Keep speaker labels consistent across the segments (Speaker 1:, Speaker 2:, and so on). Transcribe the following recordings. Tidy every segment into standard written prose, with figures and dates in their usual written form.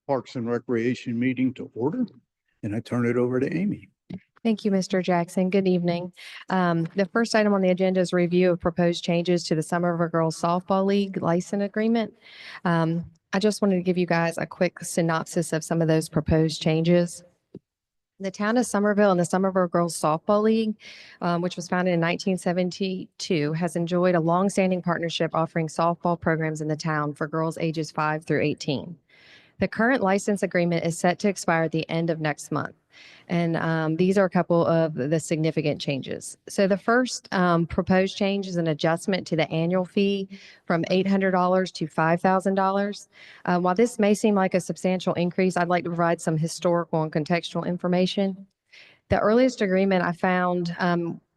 Speaker 1: Parks and Recreation meeting to order, and I turn it over to Amy.
Speaker 2: Thank you, Mr. Jackson. Good evening. The first item on the agenda is review of proposed changes to the Somerville Girls Softball League license agreement. I just wanted to give you guys a quick synopsis of some of those proposed changes. The town of Somerville and the Somerville Girls Softball League, which was founded in 1972, has enjoyed a longstanding partnership offering softball programs in the town for girls ages 5 through 18. The current license agreement is set to expire at the end of next month. And these are a couple of the significant changes. So the first proposed change is an adjustment to the annual fee from $800 to $5,000. While this may seem like a substantial increase, I'd like to provide some historical and contextual information. The earliest agreement I found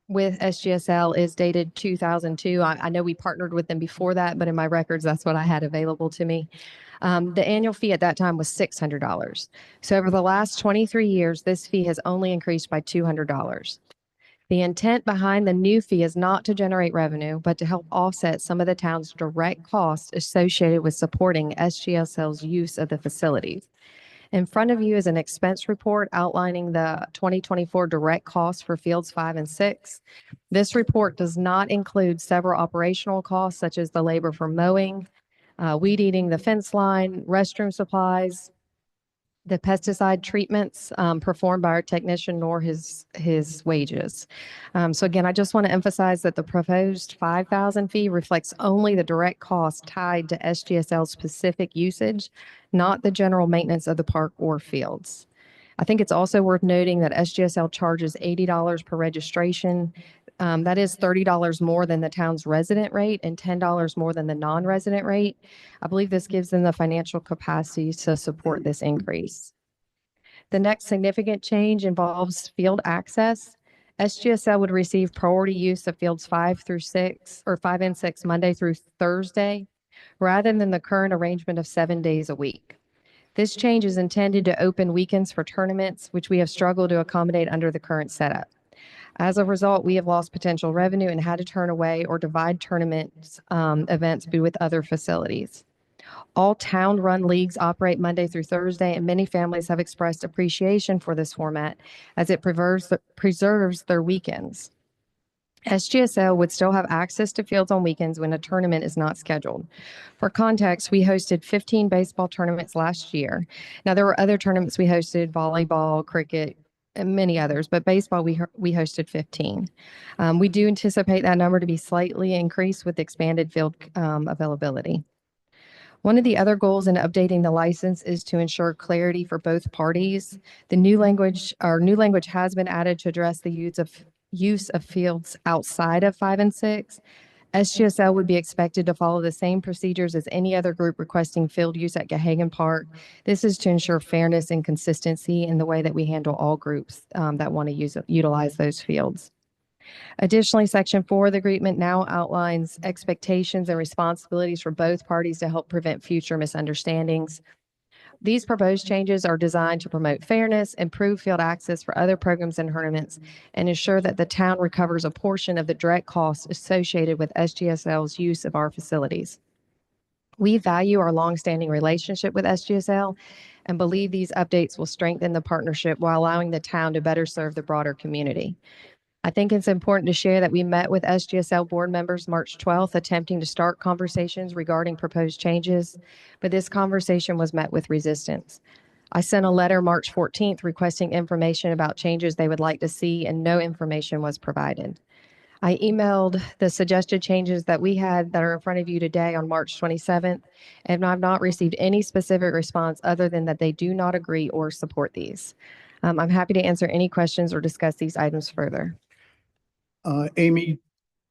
Speaker 2: with SGSL is dated 2002. I know we partnered with them before that, but in my records, that's what I had available to me. The annual fee at that time was $600. So over the last 23 years, this fee has only increased by $200. The intent behind the new fee is not to generate revenue, but to help offset some of the town's direct costs associated with supporting SGSL's use of the facilities. In front of you is an expense report outlining the 2024 direct costs for fields 5 and 6. This report does not include several operational costs such as the labor for mowing, weed eating the fence line, restroom supplies, the pesticide treatments performed by our technician, nor his wages. So again, I just want to emphasize that the proposed $5,000 fee reflects only the direct cost tied to SGSL's specific usage, not the general maintenance of the park or fields. I think it's also worth noting that SGSL charges $80 per registration. That is $30 more than the town's resident rate and $10 more than the non-resident rate. I believe this gives them the financial capacity to support this increase. The next significant change involves field access. SGSL would receive priority use of fields 5 through 6 or 5 and 6 Monday through Thursday, rather than the current arrangement of 7 days a week. This change is intended to open weekends for tournaments, which we have struggled to accommodate under the current setup. As a result, we have lost potential revenue and had to turn away or divide tournaments events with other facilities. All town-run leagues operate Monday through Thursday, and many families have expressed appreciation for this format as it preserves their weekends. SGSL would still have access to fields on weekends when a tournament is not scheduled. For context, we hosted 15 baseball tournaments last year. Now, there were other tournaments we hosted, volleyball, cricket, and many others, but baseball, we hosted 15. We do anticipate that number to be slightly increased with expanded field availability. One of the other goals in updating the license is to ensure clarity for both parties. The new language has been added to address the use of fields outside of 5 and 6. SGSL would be expected to follow the same procedures as any other group requesting field use at Gahagan Park. This is to ensure fairness and consistency in the way that we handle all groups that want to utilize those fields. Additionally, Section 4 of the agreement now outlines expectations and responsibilities for both parties to help prevent future misunderstandings. These proposed changes are designed to promote fairness, improve field access for other programs and tournaments, and ensure that the town recovers a portion of the direct costs associated with SGSL's use of our facilities. We value our longstanding relationship with SGSL and believe these updates will strengthen the partnership while allowing the town to better serve the broader community. I think it's important to share that we met with SGSL board members March 12th, attempting to start conversations regarding proposed changes, but this conversation was met with resistance. I sent a letter March 14th requesting information about changes they would like to see, and no information was provided. I emailed the suggested changes that we had that are in front of you today on March 27th, and I've not received any specific response other than that they do not agree or support these. I'm happy to answer any questions or discuss these items further.
Speaker 1: Amy,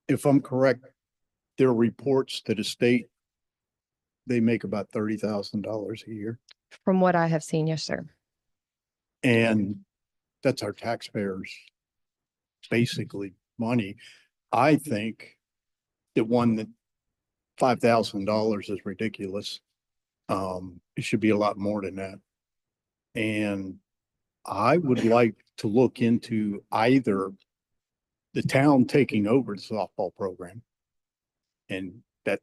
Speaker 1: if I'm correct, there are reports to the state, they make about $30,000 a year.
Speaker 2: From what I have seen, yes, sir.
Speaker 1: And that's our taxpayers, basically money. I think that $5,000 is ridiculous. It should be a lot more than that. And I would like to look into either the town taking over the softball program, and that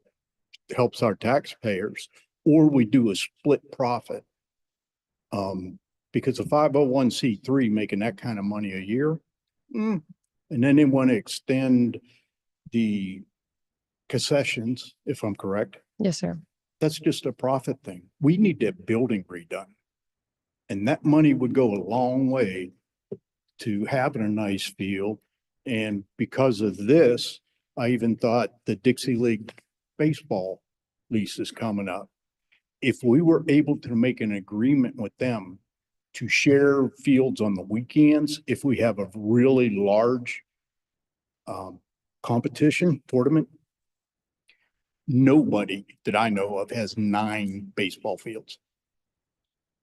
Speaker 1: helps our taxpayers, or we do a split profit Because a 501c3 making that kind of money a year. And then they want to extend the concessions, if I'm correct.
Speaker 2: Yes, sir.
Speaker 1: That's just a profit thing. We need that building redone. And that money would go a long way to having a nice field. And because of this, I even thought the Dixie League baseball lease is coming up. If we were able to make an agreement with them to share fields on the weekends, if we have a really large competition tournament, nobody that I know of has 9 baseball fields.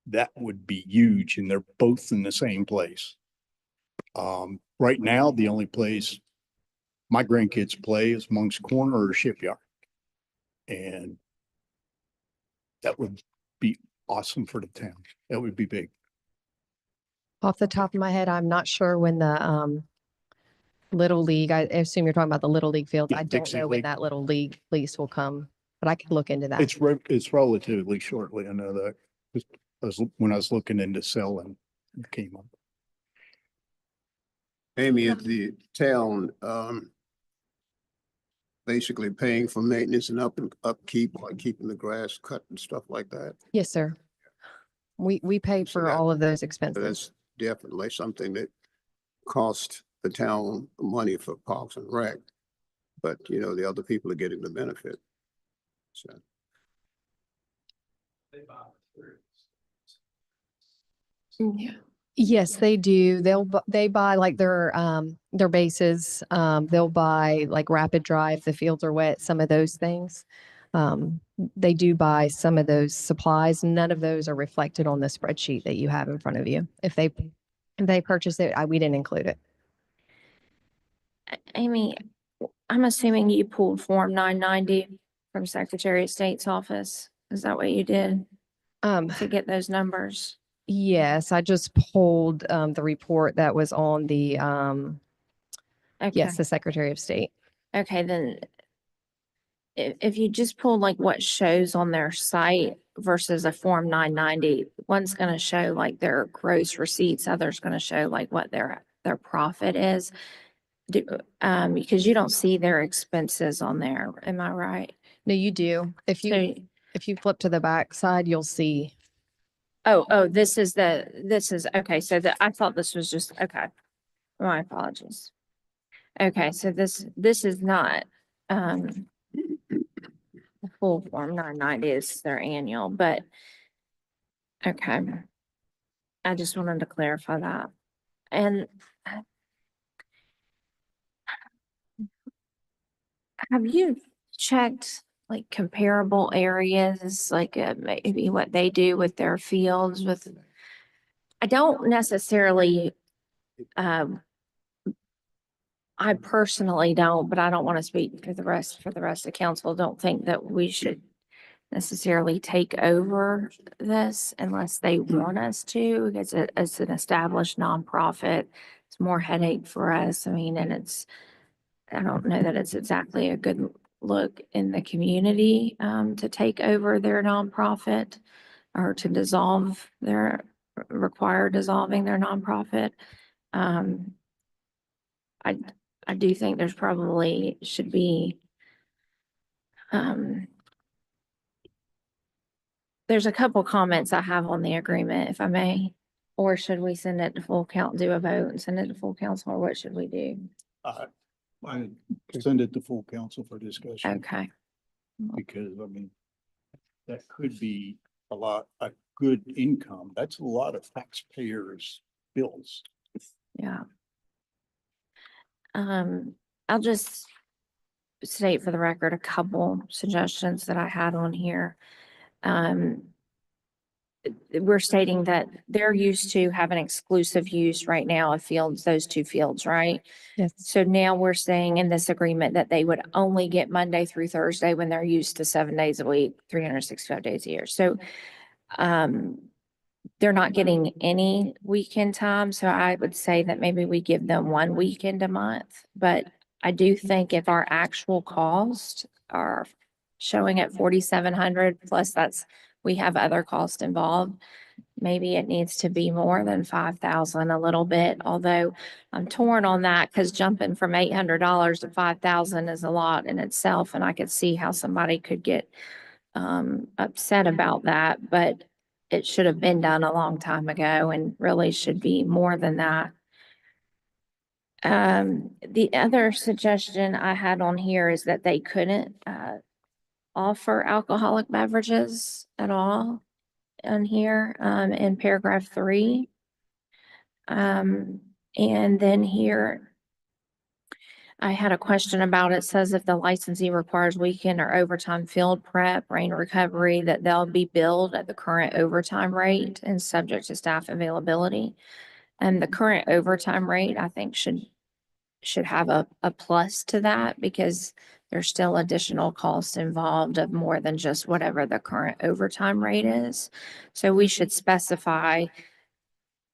Speaker 1: That would be huge, and they're both in the same place. Right now, the only place my grandkids play is Monk's Corner or Shipyard. And that would be awesome for the town. That would be big.
Speaker 2: Off the top of my head, I'm not sure when the Little League, I assume you're talking about the Little League fields.
Speaker 1: Yeah,
Speaker 2: I don't
Speaker 1: Dixie
Speaker 2: know when
Speaker 1: League.
Speaker 2: that Little League lease will come, but I could look into that.
Speaker 1: It's relatively shortly. I know that. When I was looking into selling, it came up.
Speaker 3: Amy, at the town, basically paying for maintenance and upkeep, like keeping the grass cut and stuff like that.
Speaker 2: Yes, sir. We pay
Speaker 3: So
Speaker 2: for
Speaker 3: that-
Speaker 2: all of those
Speaker 3: So
Speaker 2: expenses.
Speaker 3: that's definitely something that costs the town money for Parks and Rec. But, you know, the other people are getting the benefit. So,
Speaker 2: Yeah. Yes, they do. They buy like their bases. They'll buy like rapid dry if the fields are wet, some of those things. They do buy some of those supplies. None of those are reflected on the spreadsheet that you have in front of you. If they purchase it, we didn't include it.
Speaker 4: Amy, I'm assuming you pulled Form 990 from Secretary of State's office. Is that what you did to get those numbers?
Speaker 2: Yes, I just pulled the report that was on the
Speaker 4: Okay.
Speaker 2: yes, the Secretary of State.
Speaker 4: Okay, then if you just pull like what shows on their site versus a Form 990, one's going to show like their gross receipts, other's going to show like what their profit is. Because you don't see their expenses on there. Am I right?
Speaker 2: No, you do. If you flip to the back side, you'll see.
Speaker 4: This is okay. So I thought this was just, okay. My apologies. Okay, so this is not, the full Form 990 is their annual, but, okay. I just wanted to clarify that. And have you checked like comparable areas, like maybe what they do with their fields with, I don't necessarily, I personally don't, but I don't want to speak for the rest of council. Don't think that we should necessarily take over this unless they want us to, because it's an established nonprofit. It's more headache for us. I mean, and I don't know that it's exactly a good look in the community, to take over their nonprofit or to require dissolving their nonprofit. I do think there's probably should be, there's a couple comments I have on the agreement, if I may, or should we send it to full count, do a vote and send it to full council, or what should we do?
Speaker 1: I send it to full council for discussion.
Speaker 4: Okay,
Speaker 1: Because I mean, that could be a good income. That's a lot of taxpayers' bills.
Speaker 4: yeah. I'll just state for the record a couple suggestions that I had on here. We're stating that they're used to having exclusive use right now of fields, those 2 fields, right?
Speaker 2: Yes.
Speaker 4: So now we're saying in this agreement that they would only get Monday through Thursday when they're used to 7 days a week, 365 days a year. So, they're not getting any weekend time. So I would say that maybe we give them 1 weekend a month. But I do think if our actual costs are showing at 4,700 plus we have other costs involved, maybe it needs to be more than 5,000 a little bit, although I'm torn on that because jumping from $800 to 5,000 is a lot in itself, and I could see how somebody could get upset about that, but it should have been done a long time ago and really should be more than that. The other suggestion I had on here is that they couldn't offer alcoholic beverages at all on here, in paragraph 3. And then here, I had a question about, it says if the licensee requires weekend or overtime field prep, rain recovery, that they'll be billed at the current overtime rate and subject to staff availability. And the current overtime rate, I think, should have a plus to that, because there's still additional costs involved of more than just whatever the current overtime rate is. So we should specify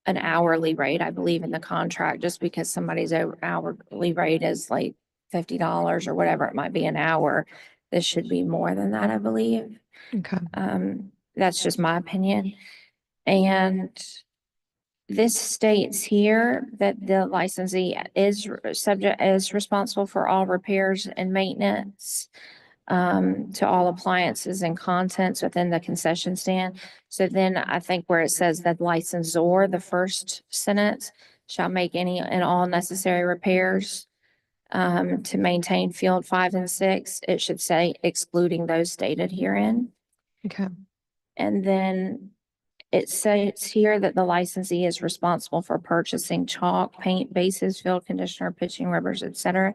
Speaker 4: an hourly rate, I believe, in the contract, just because somebody's hourly rate is like $50 or whatever it might be an hour. This should be more than that, I believe.
Speaker 2: Okay.
Speaker 4: That's just my opinion. And this states here that the licensee is responsible for all repairs and maintenance to all appliances and contents within the concession stand. So then I think where it says that licensor, the first sentence, shall make any and all necessary repairs to maintain field 5 and 6, it should say excluding those stated herein.
Speaker 2: Okay.
Speaker 4: And then it says here that the licensee is responsible for purchasing chalk, paint, bases, field conditioner, pitching rubbers, etc.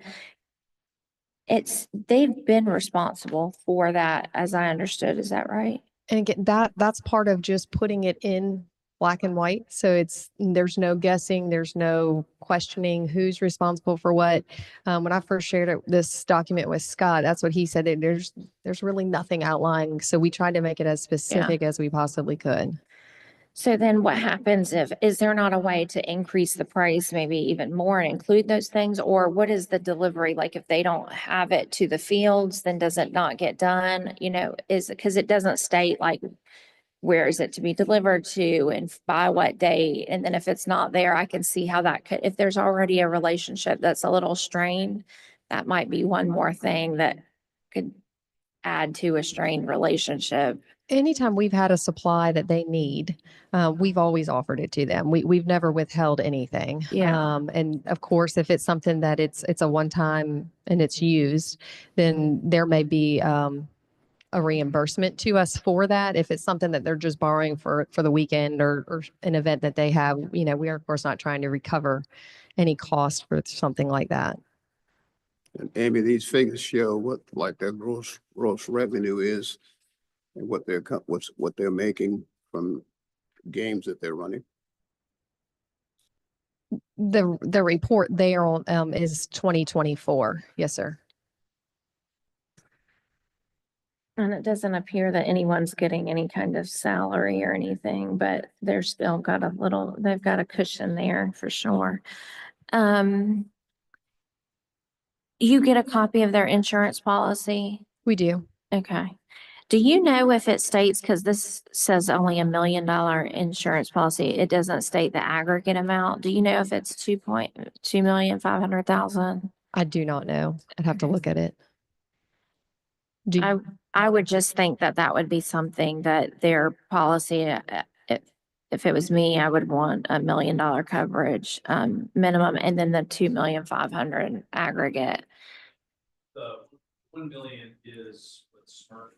Speaker 4: They've been responsible for that, as I understood. Is that right?
Speaker 2: And again, that's part of just putting it in black and white. So there's no guessing, there's no questioning who's responsible for what. When I first shared this document with Scott, that's what he said, that there's really nothing outlining. So we tried to make it as specific as we possibly could.
Speaker 4: So then what happens is there not a way to increase the price maybe even more and include those things? Or what is the delivery? Like if they don't have it to the fields, then does it not get done? Because it doesn't state like, where is it to be delivered to and by what date? And then if it's not there, I can see how that could, if there's already a relationship that's a little strained, that might be one more thing that could add to a strained relationship.
Speaker 2: Anytime we've had a supply that they need, we've always offered it to them. We've never withheld anything.
Speaker 4: Yeah.
Speaker 2: And of course, if it's something that it's a one time and it's used, then there may be a reimbursement to us for that. If it's something that they're just borrowing for the weekend or an event that they have, we are of course not trying to recover any cost for something like that.
Speaker 3: And Amy, these figures show what like their gross revenue is and what they're making from games that they're running.
Speaker 2: The report there on is 2024. Yes, sir.
Speaker 4: And it doesn't appear that anyone's getting any kind of salary or anything, but they're still they've got a cushion there for sure. You get a copy of their insurance policy?
Speaker 2: We do.
Speaker 4: Okay. Do you know if it states, because this says only $1 million insurance policy, it doesn't state the aggregate amount. Do you know if it's 2,500,000?
Speaker 2: I do not know. I'd have to
Speaker 4: Okay.
Speaker 2: look at it.
Speaker 4: I would just think that would be something that their policy, if it was me, I would want $1 million coverage minimum, and then the 2,500,000 aggregate.
Speaker 5: The 1 million is what SMRF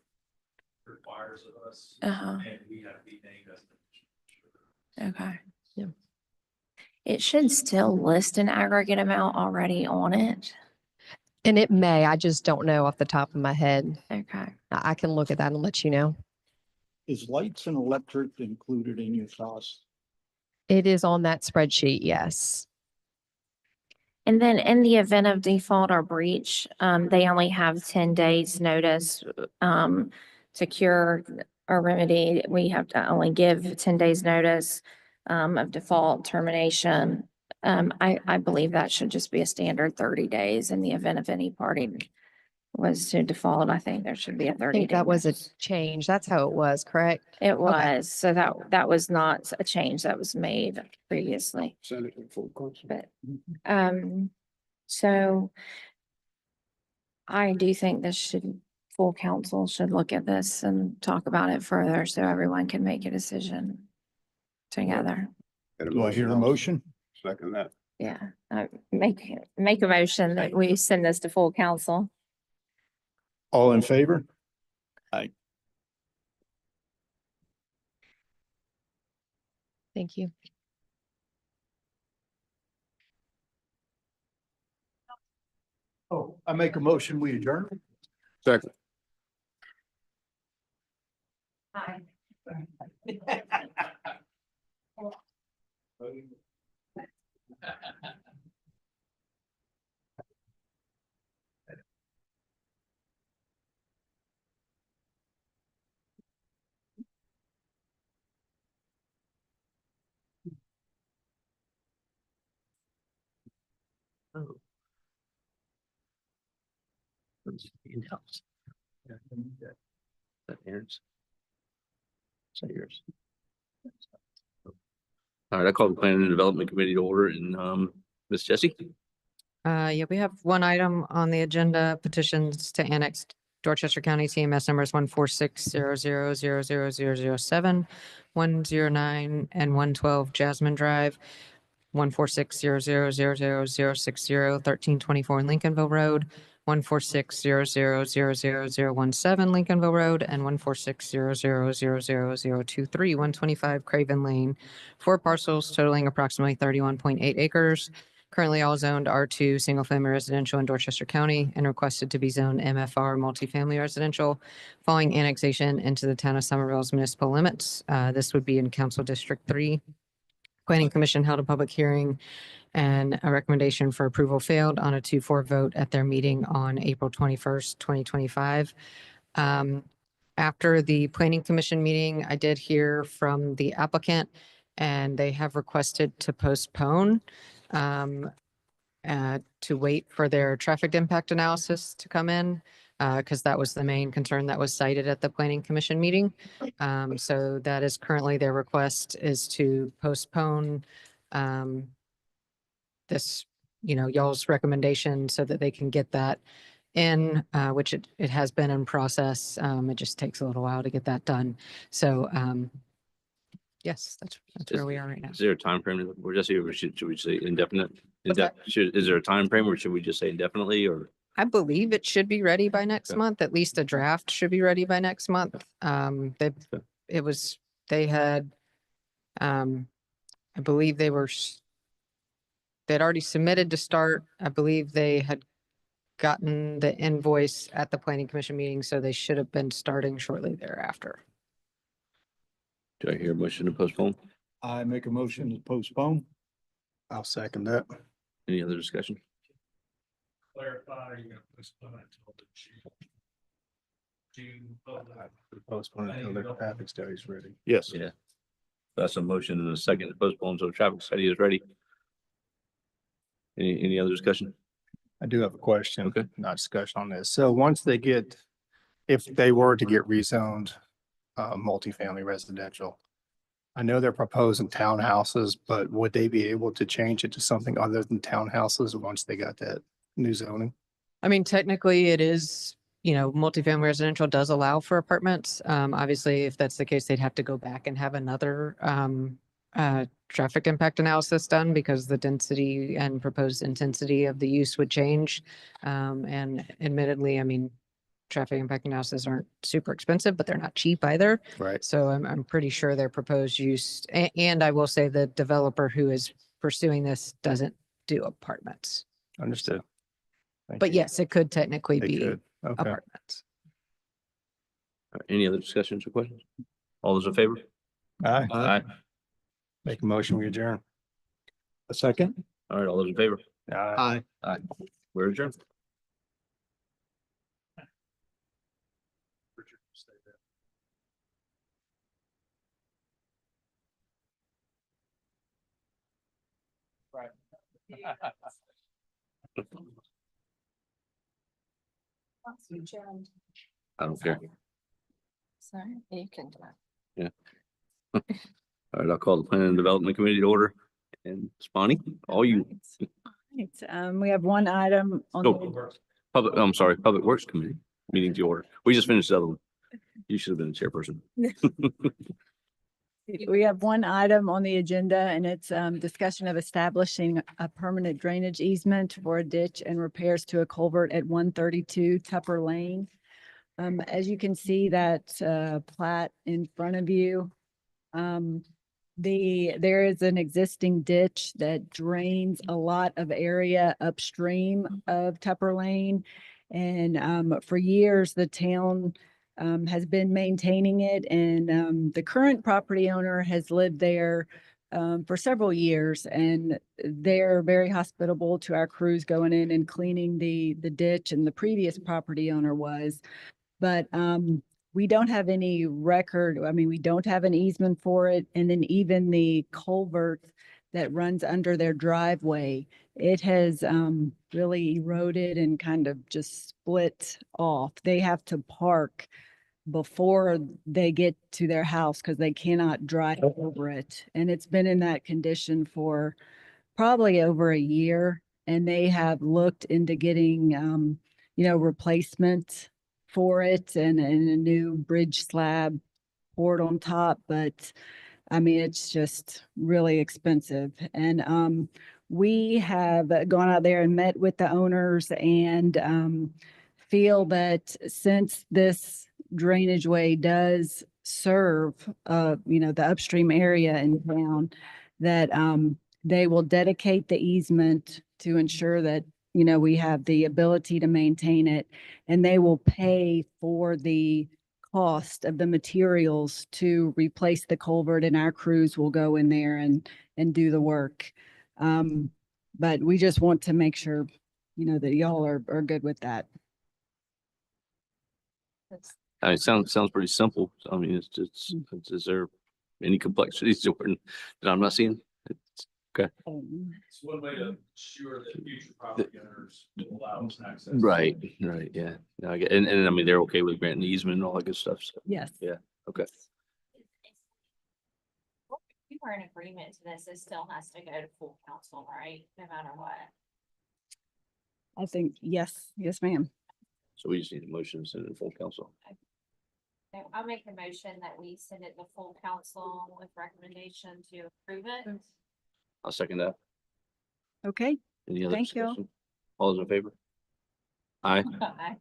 Speaker 5: requires of us,
Speaker 4: Uh-huh.
Speaker 5: and we have to be named as the.
Speaker 4: Okay.
Speaker 2: Yeah.
Speaker 4: It should still list an aggregate amount already on it.
Speaker 2: And it may, I just don't know off the top of my head.
Speaker 4: Okay.
Speaker 2: I can look at that and let you know.
Speaker 1: Is lights and electric included in your cost?
Speaker 2: It is on that spreadsheet, yes.
Speaker 4: And then in the event of default or breach, they only have 10 days notice to cure or remedy. We have to only give 10 days notice of default termination. I believe that should just be a standard 30 days in the event of any party was to default, I think there should be a
Speaker 2: I
Speaker 4: 30
Speaker 2: think
Speaker 4: day.
Speaker 2: that was a
Speaker 4: notice.
Speaker 2: change. That's how it was, correct?
Speaker 4: It was, so that was not a change that was made previously,
Speaker 3: Send it to full council.
Speaker 4: but, so I do think full council should look at this and talk about it further so everyone can make a decision together.
Speaker 1: Do I hear a motion?
Speaker 3: Second that.
Speaker 4: Yeah, make a motion that we send this to full council.
Speaker 1: All in favor?
Speaker 2: Thank you.
Speaker 1: Oh, I make a motion, we adjourn?
Speaker 3: Second.
Speaker 6: In-house. That Aaron's. Is that yours? All right, I call the Planning and Development Committee to order and Ms. Jessie.
Speaker 7: Yeah, we have one item on the agenda, petitions to annex Dorchester County CMS numbers 14600000007, 109 and 112 Jasmine Drive, 146000060, 1324 Lincolnville Road, 14600000017 Lincolnville Road, and 14600000023, 125 Craven Lane, 4 parcels totaling approximately 31.8 acres. Currently all zoned R2 Single Family Residential in Dorchester County and requested to be zoned MFR Multifamily Residential following annexation into the town of Somerville's municipal limits. This would be in Council District 3. Planning Commission held a public hearing and a recommendation for approval failed on a 2-4 vote at their meeting on April 21st, 2025. After the Planning Commission meeting, I did hear from the applicant and they have requested to postpone to wait for their traffic impact analysis to come in, because that was the main concern that was cited at the Planning Commission meeting. So that is currently their request is to postpone this, y'all's recommendation so that they can get that in, which it has been in process. It just takes a little while to get that done. So, yes, that's where we are right now.
Speaker 6: Is there a time frame? We're just here, should we say indefinite?
Speaker 7: What's that?
Speaker 6: Is there a time frame or should we just say indefinitely or?
Speaker 7: I believe it should be ready by next
Speaker 6: Okay.
Speaker 7: month. At least a draft should be ready by next month. They had, I believe they'd already submitted to start. I believe they had gotten the invoice at the Planning Commission meeting, so they should have been starting shortly thereafter.
Speaker 6: Do I hear a motion to postpone?
Speaker 1: I make a motion to postpone.
Speaker 3: I'll second that.
Speaker 6: Any other discussion?
Speaker 5: Clarify, you're gonna postpone it until the June.
Speaker 3: Postpone until the traffic study is ready.
Speaker 1: Yes.
Speaker 6: Yeah. That's a motion and a second to postpone so traffic study is ready. Any other discussion?
Speaker 8: I do have a question.
Speaker 6: Okay.
Speaker 8: Not discussion on this. So once they get, if they were to get rezoned, multifamily residential, I know they're proposing townhouses, but would they be able to change it to something other than townhouses once they got that new zoning?
Speaker 7: I mean, technically it is, multifamily residential does allow for apartments. Obviously, if that's the case, they'd have to go back and have another traffic impact analysis done because the density and proposed intensity of the use would change. And admittedly, I mean, traffic impact analysis aren't super expensive, but they're not cheap either.
Speaker 8: Right.
Speaker 7: So I'm pretty sure their proposed use, and I will say the developer who is pursuing this doesn't do apartments.
Speaker 8: Understood. Thank
Speaker 7: But
Speaker 8: you.
Speaker 7: yes, it could technically
Speaker 8: They
Speaker 7: be
Speaker 8: could. Okay.
Speaker 7: apartments.
Speaker 6: Any other discussions or questions? All those in favor?
Speaker 8: Aye.
Speaker 6: Aye.
Speaker 8: Make a motion, we adjourn.
Speaker 1: A second?
Speaker 6: All right, all those in favor?
Speaker 8: Aye.
Speaker 1: Aye.
Speaker 6: We're adjourned.
Speaker 5: Right.
Speaker 6: I don't care.
Speaker 4: Sorry, you can do it.
Speaker 6: All right, I'll call the Planning and Development Committee to order. And Bonnie, all you,
Speaker 9: Right, we have one item on
Speaker 6: oh, Public Works Committee, meeting to order. We just finished the other one. You should have been the chairperson.
Speaker 9: we have one item on the agenda, and it's discussion of establishing a permanent drainage easement for a ditch and repairs to a culvert at 132 Tupper Lane. As you can see that plat in front of you, there is an existing ditch that drains a lot of area upstream of Tupper Lane. And for years, the town has been maintaining it, and the current property owner has lived there for several years, and they're very hospitable to our crews going in and cleaning the ditch, and the previous property owner was. But we don't have any record. I mean, we don't have an easement for it. And then even the culvert that runs under their driveway, it has really eroded and kind of just split off. They have to park before they get to their house because they cannot drive over it. And it's been in that condition for probably over a year. And they have looked into getting, replacement for it and a new bridge slab poured on top. But I mean, it's just really expensive. And we have gone out there and met with the owners and feel that since this drainage way does serve, the upstream area in town, that they will dedicate the easement to ensure that we have the ability to maintain it, and they will pay for the cost of the materials to replace the culvert, and our crews will go in there and do the work. But we just want to make sure, that y'all are good with that.
Speaker 6: It sounds pretty simple. I mean, it's just, is there any complexities that I'm not seeing?
Speaker 5: It's one way to ensure that future property owners will allow us access.
Speaker 6: Right, yeah. No, I get, and I mean, they're okay with granting the easement and all that good stuff. So,
Speaker 9: Yes.
Speaker 6: yeah, okay.
Speaker 4: We were in agreement to this, it still has to go to full council, right? No matter what.
Speaker 9: I think, yes, ma'am.
Speaker 6: So we just need a motion to send it to full council.
Speaker 4: So I'll make a motion that we send it to full council with recommendation to approve it.
Speaker 6: I'll second that.
Speaker 9: Okay,
Speaker 6: Any other
Speaker 9: Thank you.
Speaker 6: discussion? All those in favor? Aye.
Speaker 4: Aye.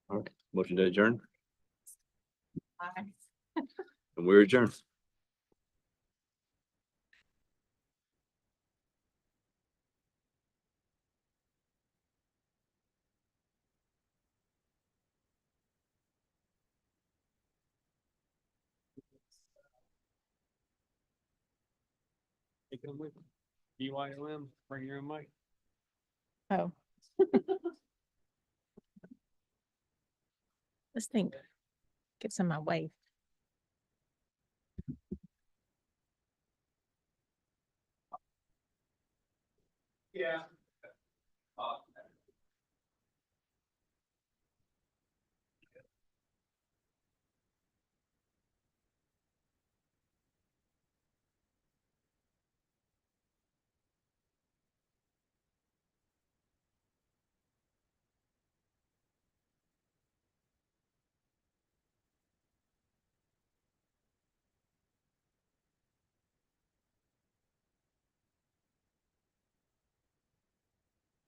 Speaker 6: All right, motion to adjourn,
Speaker 4: Aye.
Speaker 6: and we're adjourned.
Speaker 10: BYOM, bring your own mic.
Speaker 4: Oh. This thing gets in my way.
Speaker 5: Yeah.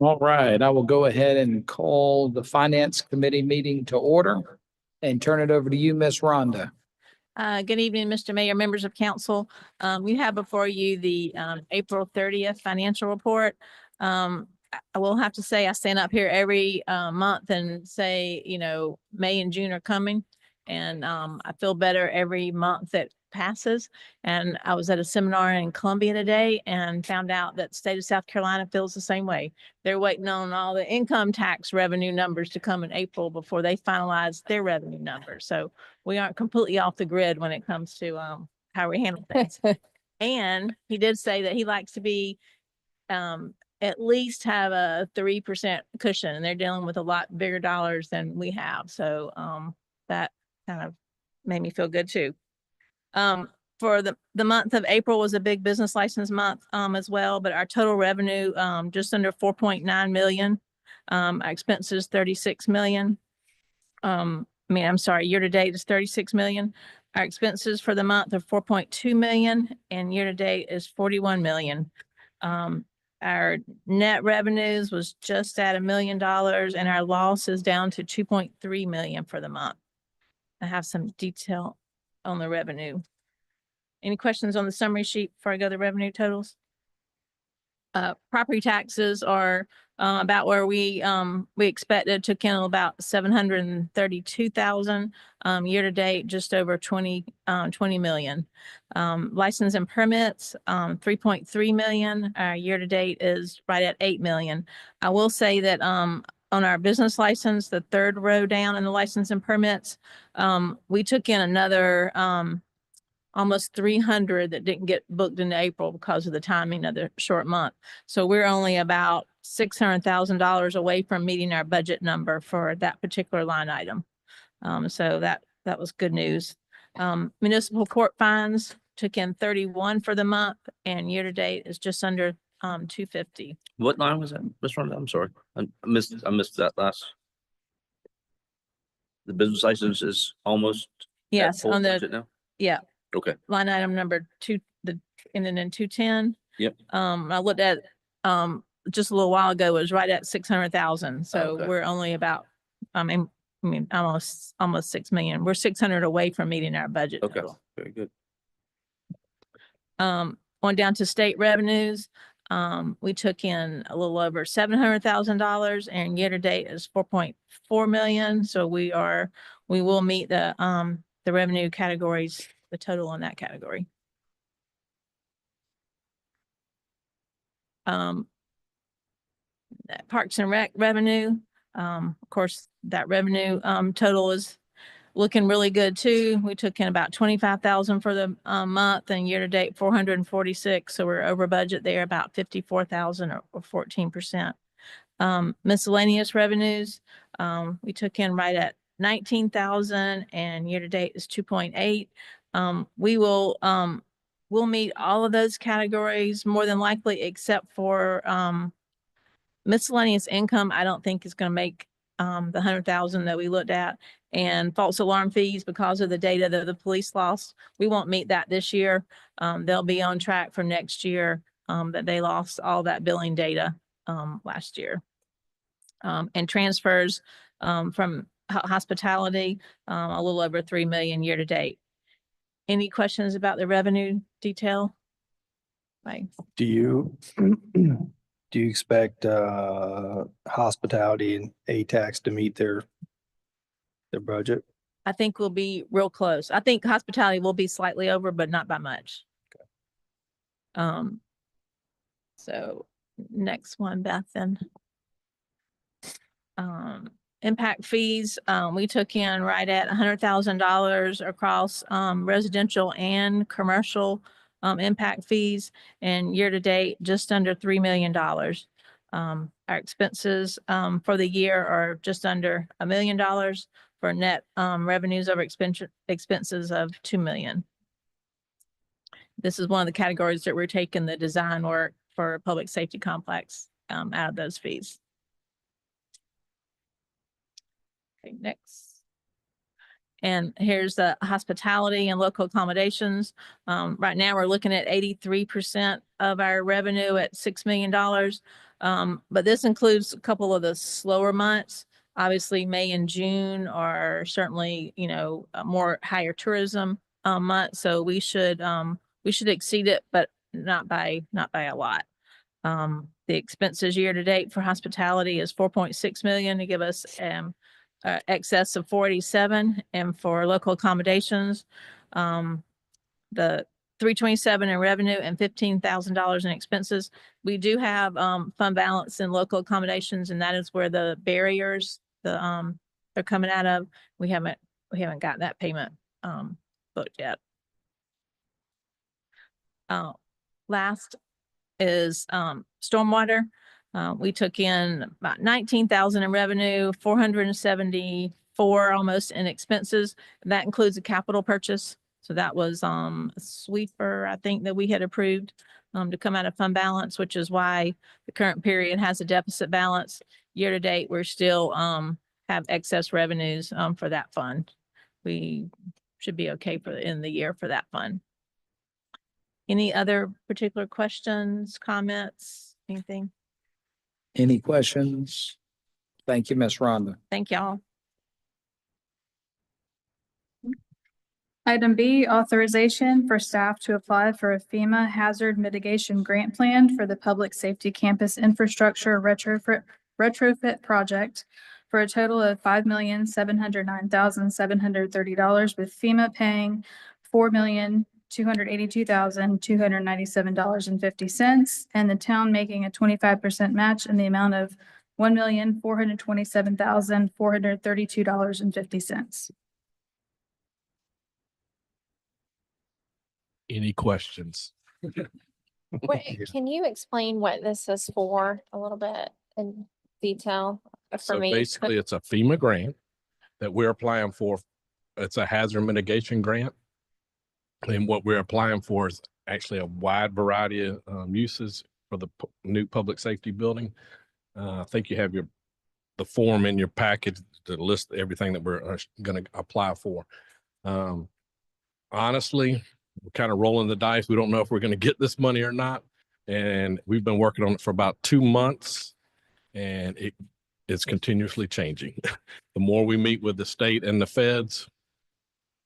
Speaker 10: All right, I will go ahead and call the Finance Committee meeting to order and turn it over to you, Miss Rhonda.
Speaker 11: Good evening, Mr. Mayor, members of council. You have before you the April 30th financial report. I will have to say I stand up here every month and say, May and June are coming. And I feel better every month that passes. And I was at a seminar in Columbia today and found out that the state of South Carolina feels the same way. They're waiting on all the income tax revenue numbers to come in April before they finalize their revenue numbers. So we aren't completely off the grid when it comes to how we handle things. And he did say that he likes to be at least have a 3% cushion, and they're dealing with a lot bigger dollars than we have. So, that kind of made me feel good too. For the month of April was a big business license month, as well, but our total revenue, just under 4.9 million. Our expenses 36 million. I'm sorry, year to date is 36 million. Our expenses for the month are 4.2 million and year to date is 41 million. Our net revenues was just at $1 million and our loss is down to 2.3 million for the month. I have some detail on the revenue. Any questions on the summary sheet before I go to the revenue totals? Property taxes are about where we expected, took in about 732,000, year to date, just over 20 million. License and permits, 3.3 million, year to date is right at 8 million. I will say that, on our business license, the third row down in the license and permits, we took in another, almost 300 that didn't get booked in April because of the timing of the short month. So we're only about $600,000 away from meeting our budget number for that particular line item. So that was good news. Municipal court fines took in 31 for the month and year to date is just under 250.
Speaker 6: What line was that, Ms. Ronda? I'm sorry. I missed that last. The business license is almost. at
Speaker 11: Yes,
Speaker 6: full
Speaker 11: on
Speaker 6: budget
Speaker 11: the,
Speaker 6: now?
Speaker 11: yeah,
Speaker 6: Okay.
Speaker 11: line item number 2, ending in 210.
Speaker 6: Yep.
Speaker 11: I looked at, just a little while ago, it was right at 600,000. So
Speaker 6: Okay.
Speaker 11: we're only about, I mean, almost 6 million. We're 600 away from meeting our budget
Speaker 6: Okay.
Speaker 11: total.
Speaker 6: Very good.
Speaker 11: On down to state revenues, we took in a little over $700,000 and year to date is 4.4 million. So we will meet the revenue categories, the total on that category. Parks and Rec revenue, of course, that revenue total is looking really good too. We took in about 25,000 for the month and year to date 446. So we're over budget there about 54,000 or 14%. Miscellaneous revenues, we took in right at 19,000 and year to date is 2.8. We'll meet all of those categories more than likely, except for miscellaneous income. I don't think is going to make the 100,000 that we looked at, and false alarm fees because of the data that the police lost. We won't meet that this year. They'll be on track for next year, that they lost all that billing data last year. And transfers from hospitality, a little over 3 million year to date. Any questions about the revenue detail? Right.
Speaker 8: Do you expect hospitality and ATAX to meet their budget?
Speaker 11: I think we'll be real close. I think hospitality will be slightly over, but not by much. Okay. So next one, Beth, then. Impact fees, we took in right at $100,000 across residential and commercial impact fees, and year to date just under $3 million. Our expenses for the year are just under $1 million for net revenues over expenses of $2 million. This is one of the categories that we're taking the design work for public safety complex out of those fees. Okay, next. And here's the hospitality and local accommodations. Right now we're looking at 83% of our revenue at $6 million. But this includes a couple of the slower months. Obviously, May and June are certainly, more higher tourism months. So we should exceed it, but not by a lot. The expenses year to date for hospitality is 4.6 million to give us excess of 487, and for local accommodations, the 327 in revenue and $15,000 in expenses. We do have fund balance in local accommodations, and that is where the barriers they're coming out of. We haven't got that payment booked yet. Last is stormwater. We took in about 19,000 in revenue, 474 almost in expenses. That includes a capital purchase. So that was a sweeper, I think, that we had approved to come out of fund balance, which is why the current period has a deficit balance. Year to date, we're still have excess revenues for that fund. We should be okay for in the year for that fund. Any other particular questions, comments, anything?
Speaker 10: Any questions? Thank you, Ms. Rhonda.
Speaker 11: Thank y'all.
Speaker 12: Item B, authorization for staff to apply for a FEMA hazard mitigation grant plan for the Public Safety Campus Infrastructure retrofit project for a total of $5,709,730, with FEMA paying $4,282,297.50, and the town making a 25% match in the amount of $1,427,432.50.
Speaker 13: Any questions?
Speaker 4: Wait, can you explain what this is for a little bit in detail for
Speaker 13: So
Speaker 4: me?
Speaker 13: basically, it's a FEMA grant that we're applying for. It's a hazard mitigation grant. And what we're applying for is actually a wide variety of uses for the new public safety building. I think you have the form in your package to list everything that we're going to apply for. Honestly, we're kind of rolling the dice. We don't know if we're going to get this money or not. And we've been working on it for about 2 months, and it's continuously changing. The more we meet with the state and the feds,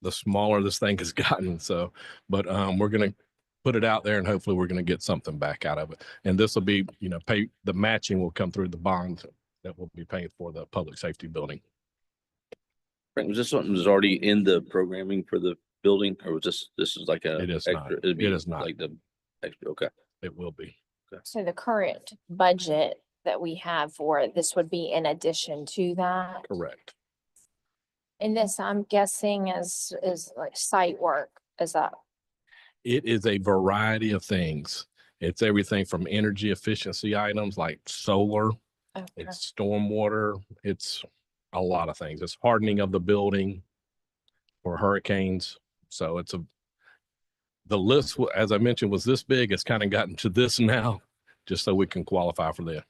Speaker 13: the smaller this thing has gotten. So, but we're going to put it out there, and hopefully we're going to get something back out of it. And this will be, the matching will come through the bond that will be paid for the public safety building.
Speaker 6: Frank, was this something that was already in the programming for the building, or was this is like a?
Speaker 13: It is not.
Speaker 6: it'd be
Speaker 13: It is not.
Speaker 6: Like the extra, okay.
Speaker 13: It will be.
Speaker 4: So the current budget that we have for it, this would be in addition to that?
Speaker 13: Correct.
Speaker 4: And this, I'm guessing, is like site work, is that?
Speaker 13: It is a variety of things. It's everything from energy efficiency items like solar,
Speaker 4: Okay.
Speaker 13: it's stormwater, it's a lot of things. It's hardening of the building for hurricanes. So the list, as I mentioned, was this big. It's kind of gotten to this now, just so we can qualify for the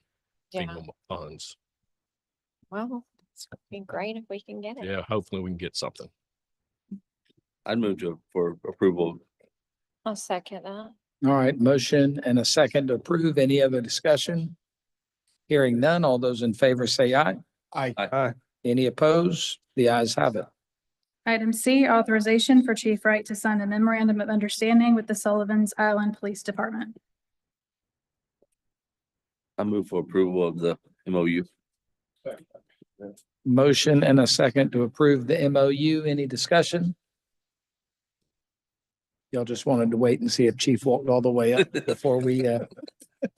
Speaker 4: Yeah.
Speaker 13: FEMA funds.
Speaker 4: Well, it's gonna be great if we can get it.
Speaker 13: Yeah, hopefully we can get something.
Speaker 6: I'd move for approval.
Speaker 4: I'll second that.
Speaker 10: All right, motion and a second to approve. Any other discussion? Hearing none, all those in favor say aye.
Speaker 8: Aye.
Speaker 10: Any opposed? The ayes have it.
Speaker 12: Item C, authorization for Chief Wright to sign a memorandum of understanding with the Sullivan's Island Police Department.
Speaker 6: I move for approval of the MOU.
Speaker 10: Motion and a second to approve the MOU. Any discussion? Y'all just wanted to wait and see if Chief walked all the way up before we,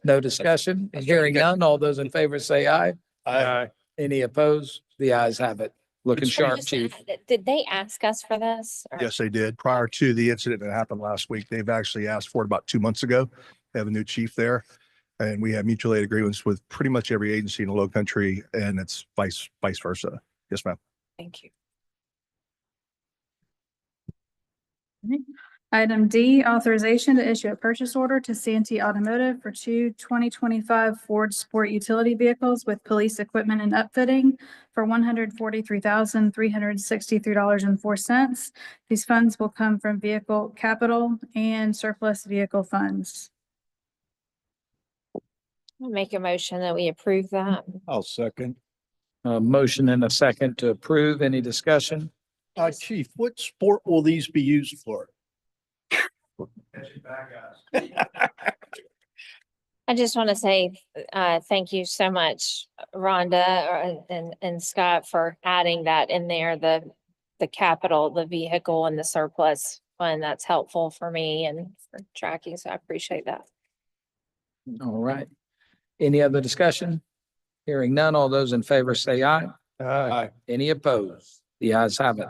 Speaker 10: no discussion. And hearing none, all those in favor say aye.
Speaker 8: Aye.
Speaker 10: Any opposed? The ayes have it. Looking sharp,
Speaker 4: Just
Speaker 10: Chief.
Speaker 4: Did they ask us for this? or-
Speaker 14: Yes, they did. Prior to the incident that happened last week, they've actually asked for it about 2 months ago. They have a new chief there. And we have mutual aid agreements with pretty much every agency in the low country, and it's vice versa. Yes, ma'am.
Speaker 4: Thank you.
Speaker 12: Item D, authorization to issue a purchase order to Santee Automotive for 2 2025 Ford Sport utility vehicles with police equipment and upfitting for $143,363.04. These funds will come from vehicle capital and surplus vehicle funds.
Speaker 4: I'll make a motion that we approve that.
Speaker 1: I'll second.
Speaker 10: Motion and a second to approve. Any discussion?
Speaker 1: Chief, what sport will these be used for?
Speaker 4: I just want to say, thank you so much, Rhonda and Scott, for adding that in there, the capital, the vehicle and the surplus fund. That's helpful for me and for tracking. So I appreciate that.
Speaker 10: All right. Any other discussion? Hearing none, all those in favor say aye.
Speaker 8: Aye.
Speaker 10: Any opposed? The ayes have it.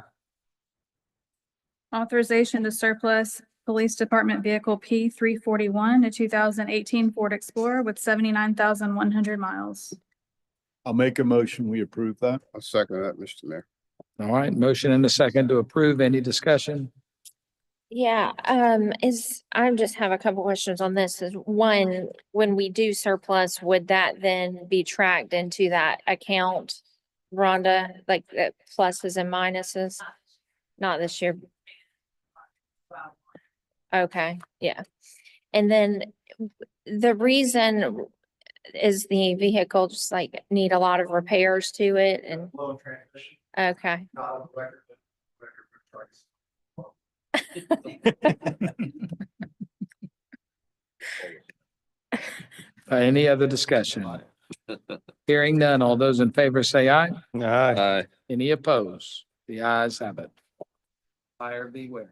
Speaker 12: Authorization to surplus Police Department Vehicle P 341, a 2018 Ford Explorer with 79,100 miles.
Speaker 1: I'll make a motion. We approve that.
Speaker 3: I'll second that, Mr. Mayor.
Speaker 10: All right, motion and a second to approve. Any discussion?
Speaker 4: Yeah, I just have a couple questions on this. Is one, when we do surplus, would that then be tracked into that account, Rhonda, like pluses and minuses? Not this year. Okay, yeah. And then the reason is the vehicle just like need a lot of repairs to it and, okay.
Speaker 10: Any other discussion? Hearing none. All those in favor say aye.
Speaker 6: Aye.
Speaker 10: Any opposed? The ayes have it. Buyer beware.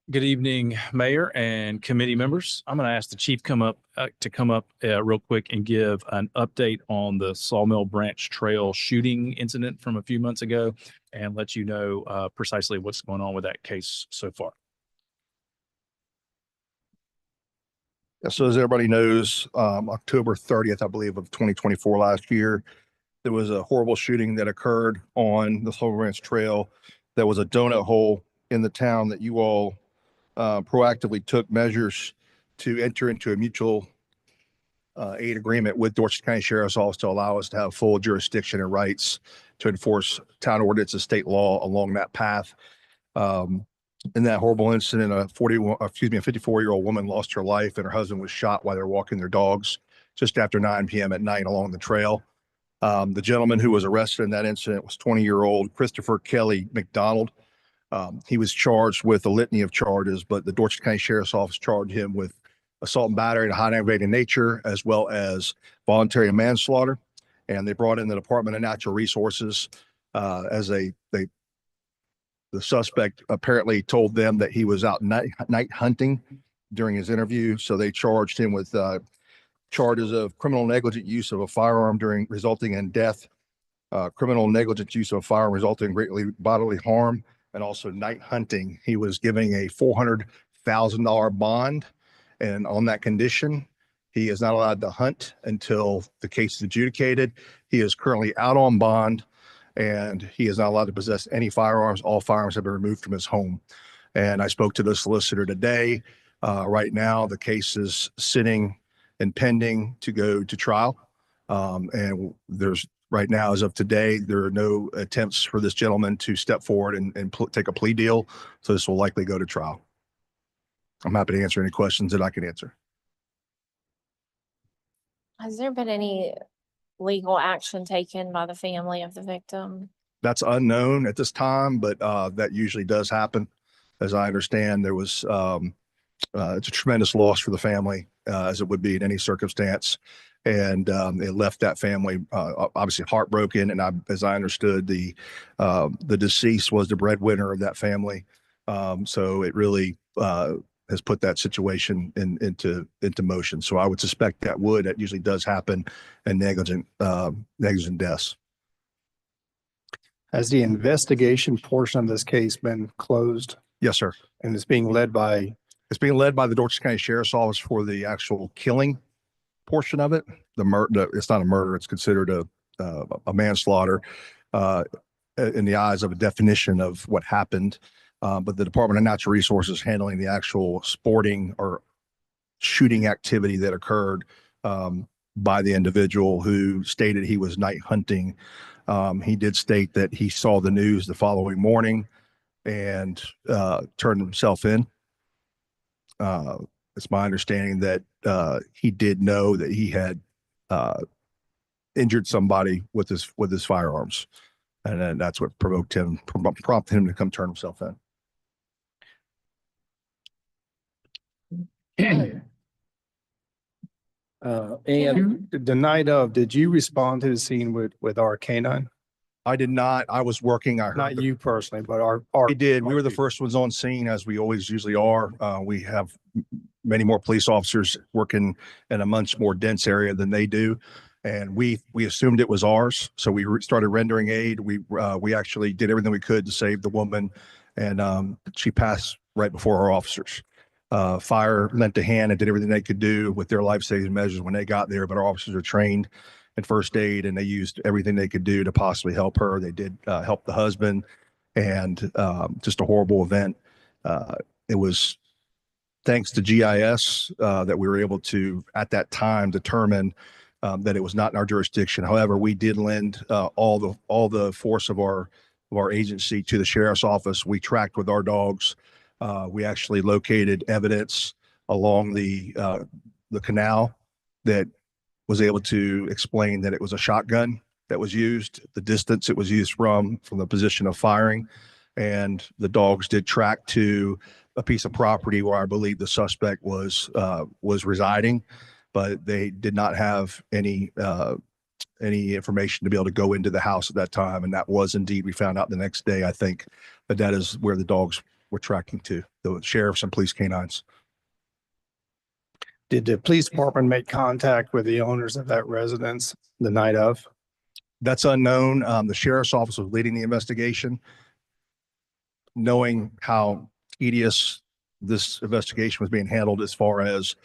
Speaker 5: Good evening, Mayor and committee members. I'm going to ask the chief to come up real quick and give an update on the Sawmill Branch Trail shooting incident from a few months ago and let you know precisely what's going on with that case so far.
Speaker 14: Yeah, so as everybody knows, October 30th, I believe, of 2024 last year, there was a horrible shooting that occurred on the Sawmill Branch Trail. There was a donut hole in the town that you all proactively took measures to enter into a mutual aid agreement with Dorchester County Sheriff's Office to allow us to have full jurisdiction and rights to enforce town ordinance and state law along that path. In that horrible incident, a 54-year-old woman lost her life and her husband was shot while they were walking their dogs just after 9 p.m. at night along the trail. The gentleman who was arrested in that incident was 20-year-old Christopher Kelly McDonald. He was charged with a litany of charges, but the Dorchester County Sheriff's Office charged him with assault and battery in a high aggravated nature, as well as voluntary manslaughter. And they brought in the Department of Natural Resources the suspect apparently told them that he was out night hunting during his interview. So they charged him with charges of criminal negligent use of a firearm resulting in death, criminal negligent use of a firearm resulting in greatly bodily harm, and also night hunting. He was giving a $400,000 bond. And on that condition, he is not allowed to hunt until the case is adjudicated. He is currently out on bond and he is not allowed to possess any firearms. All firearms have been removed from his home. And I spoke to the solicitor today. Right now, the case is sitting and pending to go to trial. And there's right now, as of today, there are no attempts for this gentleman to step forward and take a plea deal. So this will likely go to trial. I'm happy to answer any questions that I can answer.
Speaker 4: Has there been any legal action taken by the family of the victim?
Speaker 14: That's unknown at this time, but that usually does happen. As I understand, there was it's a tremendous loss for the family, as it would be in any circumstance. And it left that family obviously heartbroken. And as I understood, the deceased was the breadwinner of that family. So it really has put that situation into motion. So I would suspect that usually does happen in negligent deaths.
Speaker 8: Has the investigation portion of this case been closed?
Speaker 14: Yes, sir.
Speaker 8: And it's being led by?
Speaker 14: It's being led by the Dorchester County Sheriff's Office for the actual killing portion of it. It's not a murder. It's considered a manslaughter in the eyes of a definition of what happened. But the Department of Natural Resources handling the actual sporting or shooting activity that occurred by the individual who stated he was night hunting. He did state that he saw the news the following morning and turned himself in. It's my understanding that he did know that he had injured somebody with his firearms, and then that's what prompted him to come turn himself in.
Speaker 8: And the night of, did you respond to the scene with our canine?
Speaker 14: I did not. I was working. I heard
Speaker 8: Not you personally, but our.
Speaker 14: We did. We were the first ones on scene, as we always usually are. We have many more police officers working in a much more dense area than they do. And we assumed it was ours. So we started rendering aid. We actually did everything we could to save the woman, and she passed right before our officers. Fire lent a hand and did everything they could do with their life-saving measures when they got there, but our officers are trained in first aid and they used everything they could do to possibly help her. They did help the husband, and just a horrible event. It was thanks to GIS that we were able to, at that time, determine that it was not in our jurisdiction. However, we did lend all the force of our agency to the sheriff's office. We tracked with our dogs. We actually located evidence along the canal that was able to explain that it was a shotgun that was used, the distance it was used from the position of firing, and the dogs did track to a piece of property where I believe the suspect was residing, but they did not have any information to be able to go into the house at that time. And that was indeed, we found out the next day, I think, that is where the dogs were tracking to, the sheriffs and police canines.
Speaker 8: Did the police department make contact with the owners of that residence the night of?
Speaker 14: That's unknown. The sheriff's office was leading the investigation. Knowing how tedious this investigation was being handled as far as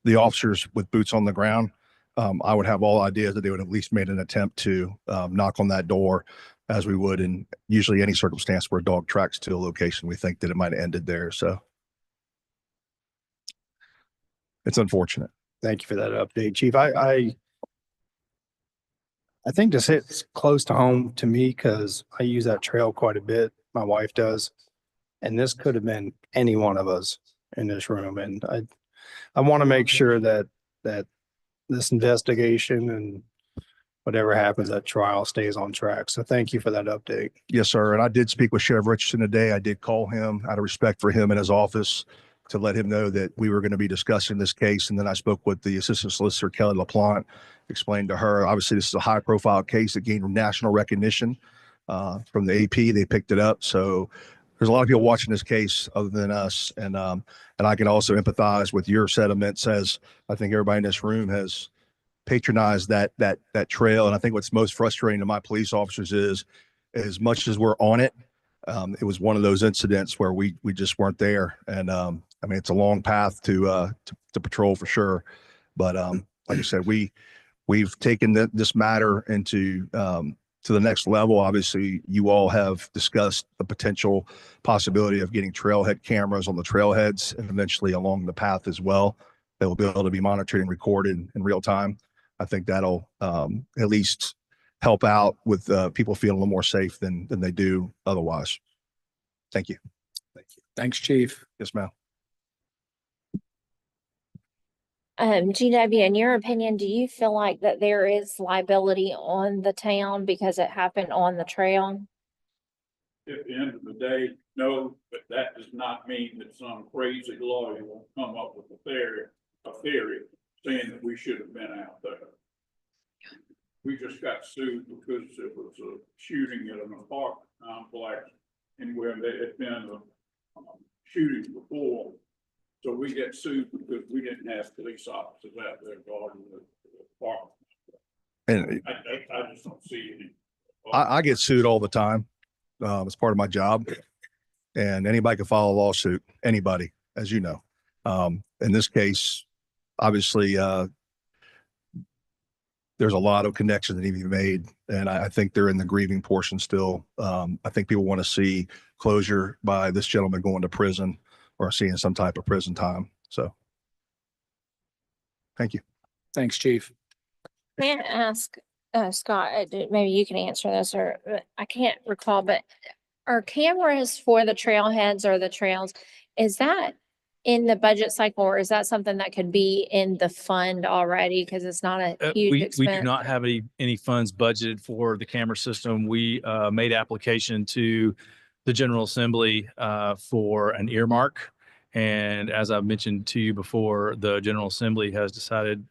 Speaker 14: the officers with boots on the ground, I would have all ideas that they would have at least made an attempt to knock on that door, as we would in usually any circumstance where a dog tracks to a location. We think that it might have ended there. So it's unfortunate.
Speaker 8: Thank you for that update, Chief. I think this hits close to home to me because I use that trail quite a bit. My wife does. And this could have been any one of us in this room. And I want to make sure that this investigation and whatever happens at trial stays on track. So thank you for that update.
Speaker 14: Yes, sir. And I did speak with Sheriff Richardson today. I did call him out of respect for him and his office to let him know that we were going to be discussing this case. And then I spoke with the Assistant Solicitor, Kelly LaPlante, explained to her, obviously this is a high profile case that gained national recognition from the AP. They picked it up. So there's a lot of people watching this case other than us. And I can also empathize with your sentiments, as I think everybody in this room has patronized that trail. And I think what's most frustrating to my police officers is, as much as we're on it, it was one of those incidents where we just weren't there. And I mean, it's a long path to patrol for sure. But like I said, we've taken this matter into to the next level. Obviously, you all have discussed the potential possibility of getting trailhead cameras on the trailheads and eventually along the path as well, that will be able to be monitored and recorded in real time. I think that'll at least help out with people feeling a little more safe than they do otherwise. Thank you.
Speaker 10: Thank you. Thanks, Chief.
Speaker 14: Yes, ma'am.
Speaker 4: GW, in your opinion, do you feel like that there is liability on the town because it happened on the trail?
Speaker 15: At the end of the day, no, but that does not mean that some crazy lawyer will come up with a theory saying that we should have been out there. We just got sued because it was a shooting at an apartment complex and where there had been a shooting before. So we get sued because we didn't have police officers out there guarding the apartment.
Speaker 14: And
Speaker 15: I just don't see any.
Speaker 14: I get sued all the time. It's part of my job, and anybody can file a lawsuit, anybody, as you know. In this case, obviously, there's a lot of connections that need to be made, and I think they're in the grieving portion still. I think people want to see closure by this gentleman going to prison or seeing some type of prison time. So thank you.
Speaker 10: Thanks, Chief.
Speaker 4: May I ask, Scott, maybe you can answer this, or I can't recall, but are cameras for the trailheads or the trails, is that in the budget cycle, or is that something that could be in the fund already? Because it's not a huge
Speaker 5: We do
Speaker 4: expense.
Speaker 5: not have any funds budgeted for the camera system. We made application to the General Assembly for an earmark. And as I've mentioned to you before, the General Assembly has decided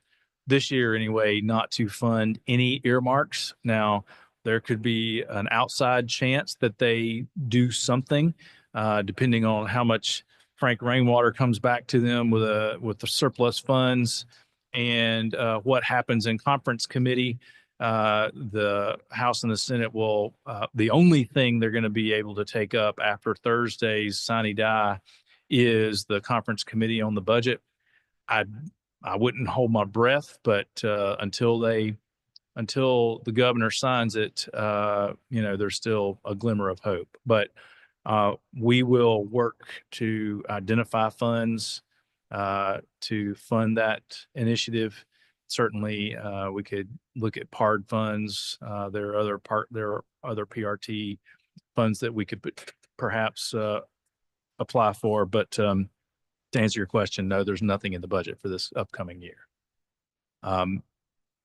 Speaker 5: this year anyway, not to fund any earmarks. Now, there could be an outside chance that they do something, depending on how much Frank Rainwater comes back to them with the surplus funds and what happens in conference committee. The House and the Senate will, the only thing they're going to be able to take up after Thursday's sine die is the conference committee on the budget. I wouldn't hold my breath, but until the governor signs it, there's still a glimmer of hope. But we will work to identify funds to fund that initiative. Certainly, we could look at PARD funds. There are other PRT funds that we could perhaps apply for. But to answer your question, no, there's nothing in the budget for this upcoming year.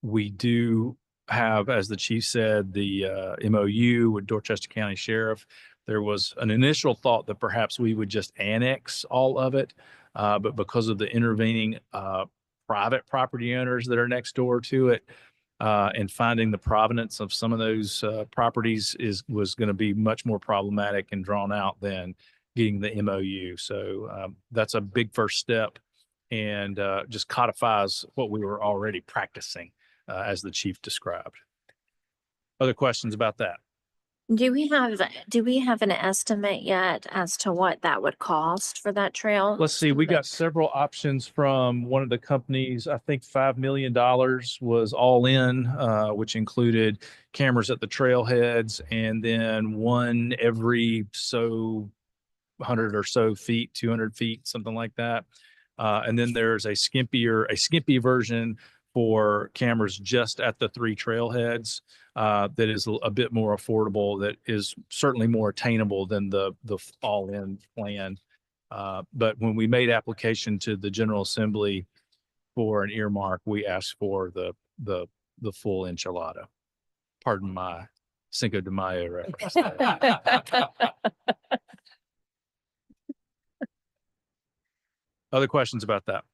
Speaker 5: We do have, as the chief said, the MOU with Dorchester County Sheriff. There was an initial thought that perhaps we would just annex all of it, but because of the intervening private property owners that are next door to it, and finding the provenance of some of those properties was going to be much more problematic and drawn out than getting the MOU. So that's a big first step, and just codifies what we were already practicing, as the chief described. Other questions about that?
Speaker 4: Do we have an estimate yet as to what that would cost for that trail?
Speaker 5: Let's see, we got several options from one of the companies. I think $5 million was all in, which included cameras at the trailheads, and then one every 100 or so feet, 200 feet, something like that. And then there's a skimpy version for cameras just at the 3 trailheads, that is a bit more affordable, that is certainly more attainable than the all-in plan. But when we made application to the General Assembly for an earmark, we asked for the full enchilada. Pardon my Cinco de Mayo reference. Other questions about that?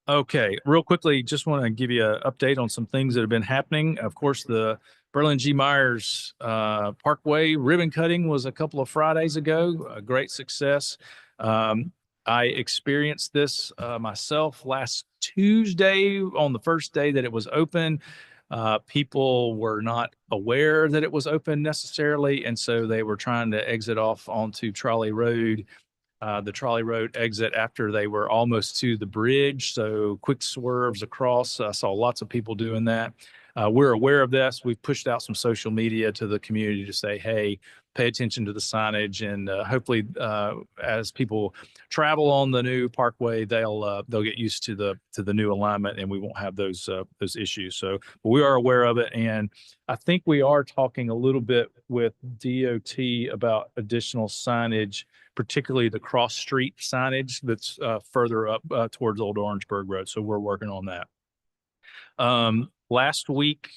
Speaker 5: Okay, real quickly, just want to give you an update on some things that have been happening. Of course, the Berlin G. Myers Parkway ribbon cutting was a couple of Fridays ago, a great success. I experienced this myself last Tuesday on the first day that it was open. People were not aware that it was open necessarily, and so they were trying to exit off onto Trolley Road. The Trolley Road exit after they were almost to the bridge. So quick swerves across. I saw lots of people doing that. We're aware of this. We've pushed out some social media to the community to say, hey, pay attention to the signage, and hopefully as people travel on the new parkway, they'll get used to the new alignment, and we won't have those issues. So but we are aware of it, and I think we are talking a little bit with DOT about additional signage, particularly the cross street signage that's further up towards Old Orangeburg Road. So we're working on that. Last week,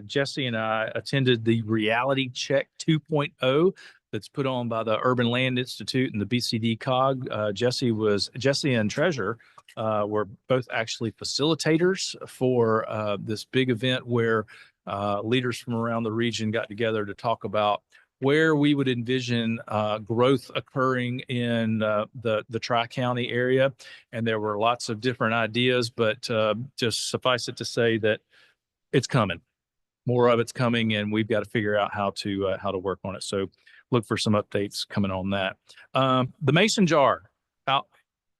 Speaker 5: Jesse and I attended the Reality Check 2.0 that's put on by the Urban Land Institute and the BCD COG. Jesse and Treasure were both actually facilitators for this big event where leaders from around the region got together to talk about where we would envision growth occurring in the Tri-County area. And there were lots of different ideas, but just suffice it to say that it's coming. More of it's coming, and we've got to figure out how to work on it. So look for some updates coming on that. The Mason jar out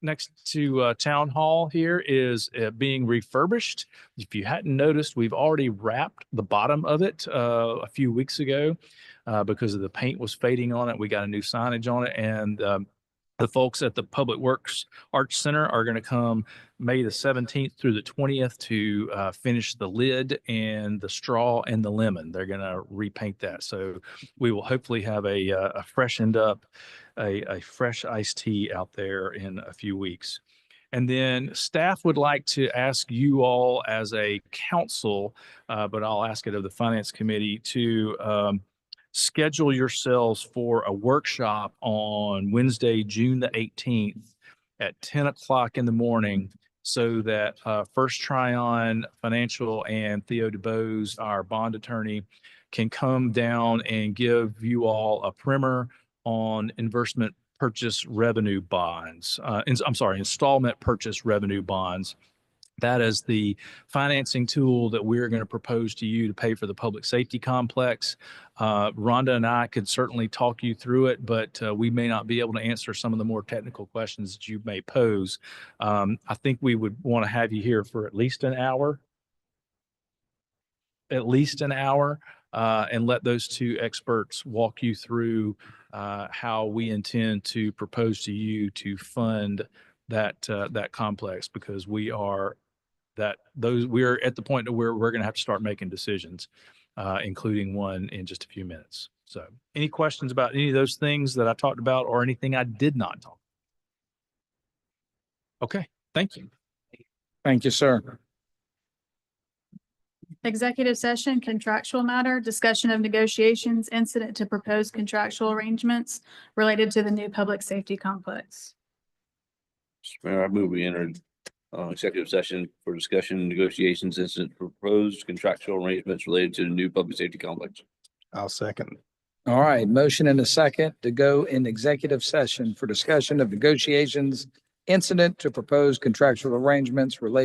Speaker 5: next to Town Hall here is being refurbished. If you hadn't noticed, we've already wrapped the bottom of it a few weeks ago because of the paint was fading on it. We got a new signage on it, and the folks at the Public Works Arts Center are going to come May the 17th through the 20th to finish the lid and the straw and the lemon. They're going to repaint that. So we will hopefully have a freshened up, a fresh iced tea out there in a few weeks. And then staff would like to ask you all as a council, but I'll ask it of the Finance Committee, to schedule yourselves for a workshop on Wednesday, June the 18th at 10 o'clock in the morning, so that First Tryon Financial and Theo DuBose, our bond attorney, can come down and give you all a primer on installment purchase revenue bonds. That is the financing tool that we're going to propose to you to pay for the public safety complex. Rhonda and I could certainly talk you through it, but we may not be able to answer some of the more technical questions that you may pose. I think we would want to have you here for at least an hour. And let those two experts walk you through how we intend to propose to you to fund that complex, because we are at the point where we're going to have to start making decisions, including one in just a few minutes. So any questions about any of those things that I talked about or anything I did not talk? Okay, thank you.
Speaker 10: Thank you, sir.
Speaker 12: Executive session, contractual matter, discussion of negotiations, incident to proposed contractual arrangements related to the new public safety complex.
Speaker 6: Mr. Mayor, I move we entered executive session for discussion, negotiations, incident proposed contractual arrangements related to the new public safety complex.
Speaker 8: I'll second.
Speaker 10: All right, motion and a second to go in executive session for discussion of negotiations, incident to propose contractual arrangements related